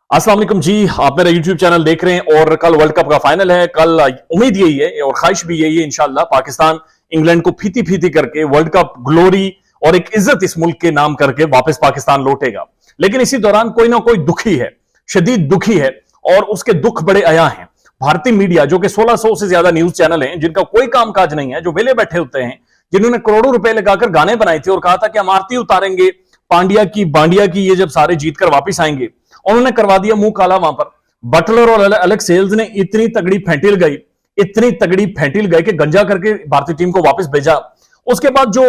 अस्सलाम वालेकुम जी, आप मेरा YouTube चैनल देख रहे हैं और कल वर्ल्ड कप का फाइनल है। कल उम्मीद यही है और ख्वाहिश भी यही है इंशाल्लाह पाकिस्तान इंग्लैंड को फीती फीती करके वर्ल्ड कप ग्लोरी और एक इज्जत इस मुल्क के नाम करके वापस पाकिस्तान लौटेगा। लेकिन इसी दौरान कोई ना कोई दुखी है, शदीद दुखी है और उसके दुख बड़े अया हैं। भारतीय मीडिया जो कि 1600 से ज्यादा न्यूज चैनल हैं, जिनका कोई काम काज नहीं है, जो वेले बैठे होते हैं, जिन्होंने करोड़ों रुपए लगाकर गाने बनाए थे और कहा था कि हम आरती उतारेंगे पांड्या की बांडिया की, ये जब सारे जीतकर वापस आएंगे, उन्होंने करवा दिया मुंह काला। वहां पर बटलर और अलग सेल्स ने इतनी तगड़ी फेंटिल गई कि गंजा करके भारतीय टीम को वापस भेजा। उसके बाद जो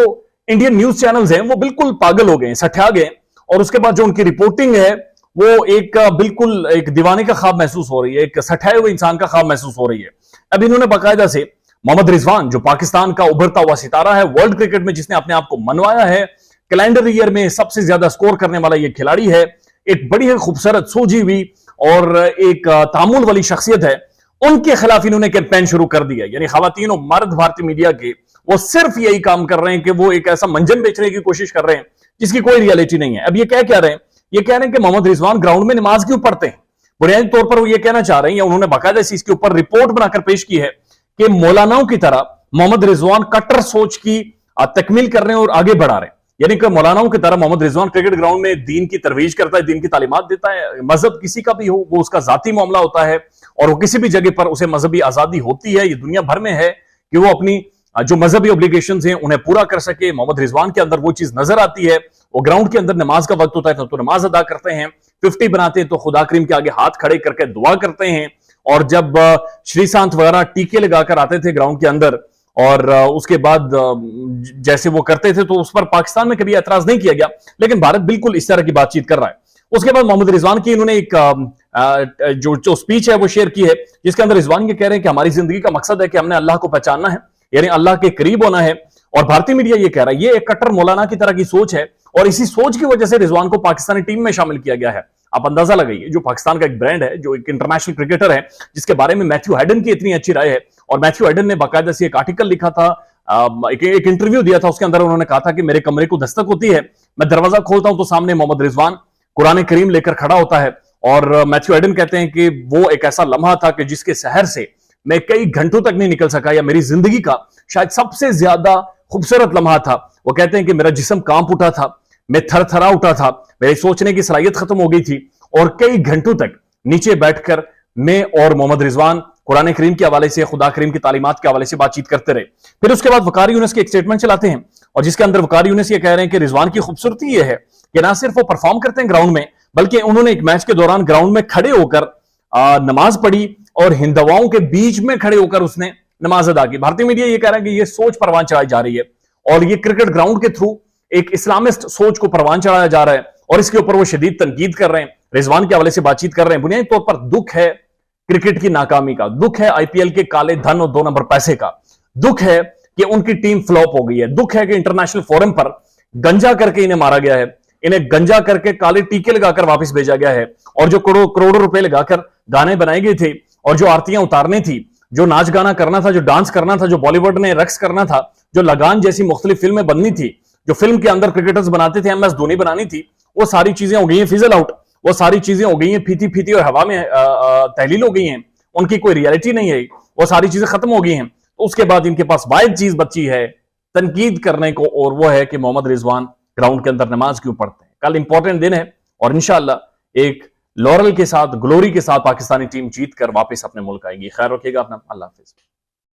इंडियन न्यूज चैनल्स हैं वो बिल्कुल पागल हो गए, सठा गए, और उसके बाद जो उनकी रिपोर्टिंग है वो एक बिल्कुल एक दीवाने का ख्वाब महसूस हो रही है, एक सठाए हुए इंसान का ख्वाब महसूस हो रही है। अब इन्होंने बाकायदा से मोहम्मद रिजवान, जो पाकिस्तान का उभरता हुआ सितारा है वर्ल्ड क्रिकेट में, जिसने अपने आप को मनवाया है, कैलेंडर ईयर में सबसे ज्यादा स्कोर करने वाला यह खिलाड़ी है, एक बड़ी है खूबसूरत सूझी हुई और एक तामुल वाली शख्सियत है, उनके खिलाफ इन्होंने कैंपेन शुरू कर दिया। यानी खवातीन और मर्द भारतीय मीडिया के वो सिर्फ यही काम कर रहे हैं कि वो एक ऐसा मंजन बेचने की कोशिश कर रहे हैं जिसकी कोई रियलिटी नहीं है। अब ये क्या रहे हैं? ये कह रहे हैं कि मोहम्मद रिजवान ग्राउंड में नमाज क्यों पढ़ते हैं। बुनियादी तौर पर वो ये कहना चाह रहे हैं, या उन्होंने बाकायदा से इसके ऊपर रिपोर्ट बनाकर पेश की है कि मौलानाओं की तरह मोहम्मद रिजवान कट्टर सोच की तकमील कर रहे हैं और आगे बढ़ा रहे हैं। यानी कि मौलानाओं की तरह मोहम्मद रिजवान क्रिकेट ग्राउंड में दीन की तरवीज करता है, दीन की तालीमात देता है। मजहब किसी का भी हो, वो उसका जाती मामला होता है और वो किसी भी जगह पर उसे मजहबी आजादी होती है। ये दुनिया भर में है कि वो अपनी जो मजहबी ऑब्लिगेशंस हैं उन्हें पूरा कर सके। मोहम्मद रिजवान के अंदर वो चीज नजर आती है। वो ग्राउंड के अंदर नमाज का वक्त होता है तो नमाज अदा करते हैं, 50 बनाते हैं तो खुदा करीम के आगे हाथ खड़े करके दुआ करते हैं। और जब श्रीशांत वगैरह टीके लगाकर आते थे ग्राउंड के अंदर और उसके बाद जैसे वो करते थे तो उस पर पाकिस्तान में कभी एतराज नहीं किया गया, लेकिन भारत बिल्कुल इस तरह की बातचीत कर रहा है। उसके बाद मोहम्मद रिजवान की इन्होंने एक जो स्पीच है वो शेयर की है, जिसके अंदर रिजवान ये कह रहे हैं कि हमारी जिंदगी का मकसद है कि हमने अल्लाह को पहचानना है, यानी अल्लाह के करीब होना है। और भारतीय मीडिया ये कह रहा है ये एक कट्टर मौलाना की तरह की सोच है और इसी सोच की वजह से रिजवान को पाकिस्तानी टीम में शामिल किया गया है। आप अंदाजा लगाइए, जो पाकिस्तान का एक ब्रांड है, जो एक इंटरनेशनल क्रिकेटर है, जिसके बारे में मैथ्यू हैडन की इतनी अच्छी राय है, और मैथ्यू हैडन ने बाकायदा से एक आर्टिकल लिखा था, एक इंटरव्यू दिया था, उसके अंदर उन्होंने कहा था कि मेरे कमरे को दस्तक होती है, मैं दरवाजा खोलता हूं तो सामने मोहम्मद रिजवान कुरान करीम लेकर खड़ा होता है। और मैथ्यू हैडन कहते हैं कि वो एक ऐसा लम्हा था कि जिसके सहर से मैं कई घंटों तक नहीं निकल सका, या मेरी जिंदगी का शायद सबसे ज्यादा खूबसूरत लम्हा था। वो कहते हैं कि मेरा जिस्म कांप उठा था, मैं थरथरा उठा था, मेरी सोचने की सलाहियत खत्म हो गई थी और कई घंटों तक नीचे बैठकर मैं और मोहम्मद रिजवान कुरान करीम के हवाले से, खुदा करीम की तालीमात के हवाले से बातचीत करते रहे। फिर उसके बाद वकार यूनुस की एक स्टेटमेंट चलाते हैं और जिसके अंदर वकार यूनुस ये कह रहे हैं कि रिजवान की खूबसूरती ये है कि ना सिर्फ वो परफॉर्म करते हैं ग्राउंड में, बल्कि उन्होंने एक मैच के दौरान ग्राउंड में खड़े होकर नमाज पढ़ी और हिंदवाओं के बीच में खड़े होकर उसने नमाज अदा की। भारतीय मीडिया ये कह रहा है कि ये सोच परवान चढ़ाई जा रही है और ये क्रिकेट ग्राउंड के थ्रू एक इस्लामिस्ट सोच को परवान चढ़ाया जा रहा है और इसके ऊपर वो शदीद तनकीद कर रहे हैं, रिजवान के हवाले से बातचीत कर रहे हैं। बुनियादी तौर पर दुख है क्रिकेट की नाकामी का, दुख है आईपीएल के काले धन और 2 नंबर पैसे का, दुख है कि उनकी टीम फ्लॉप हो गई है, दुख है कि इंटरनेशनल फोरम पर गंजा करके इन्हें मारा गया है, इन्हें गंजा करके काले टीके लगाकर वापस भेजा गया है। और जो करोड़ों रुपए लगाकर गाने बनाए गए थे और जो आरतियां उतारनी थी, जो नाच गाना करना था, जो डांस करना था, जो बॉलीवुड ने रक्स करना था, जो लगान जैसी मुख्तलिफ फिल्में बननी थी, जो फिल्म के अंदर क्रिकेटर्स बनाते थे, MS धोनी बनानी थी, वो सारी चीजें हो गई हैं फिजल आउट, वो सारी चीजें हो गई हैं फीती फीती और हवा में तहलील हो गई हैं, उनकी कोई रियलिटी नहीं है, वो सारी चीजें खत्म हो गई हैं। तो उसके बाद इनके पास वाहिद चीज बची है तनकीद करने को, और वो है कि मोहम्मद रिजवान ग्राउंड के अंदर नमाज क्यों पढ़ते हैं। कल इंपॉर्टेंट दिन है और इंशाअल्लाह एक लॉरल के साथ, ग्लोरी के साथ पाकिस्तानी टीम जीत कर वापस अपने मुल्क आएगी। खैर रखिएगा अपना, अल्लाह हाफिज।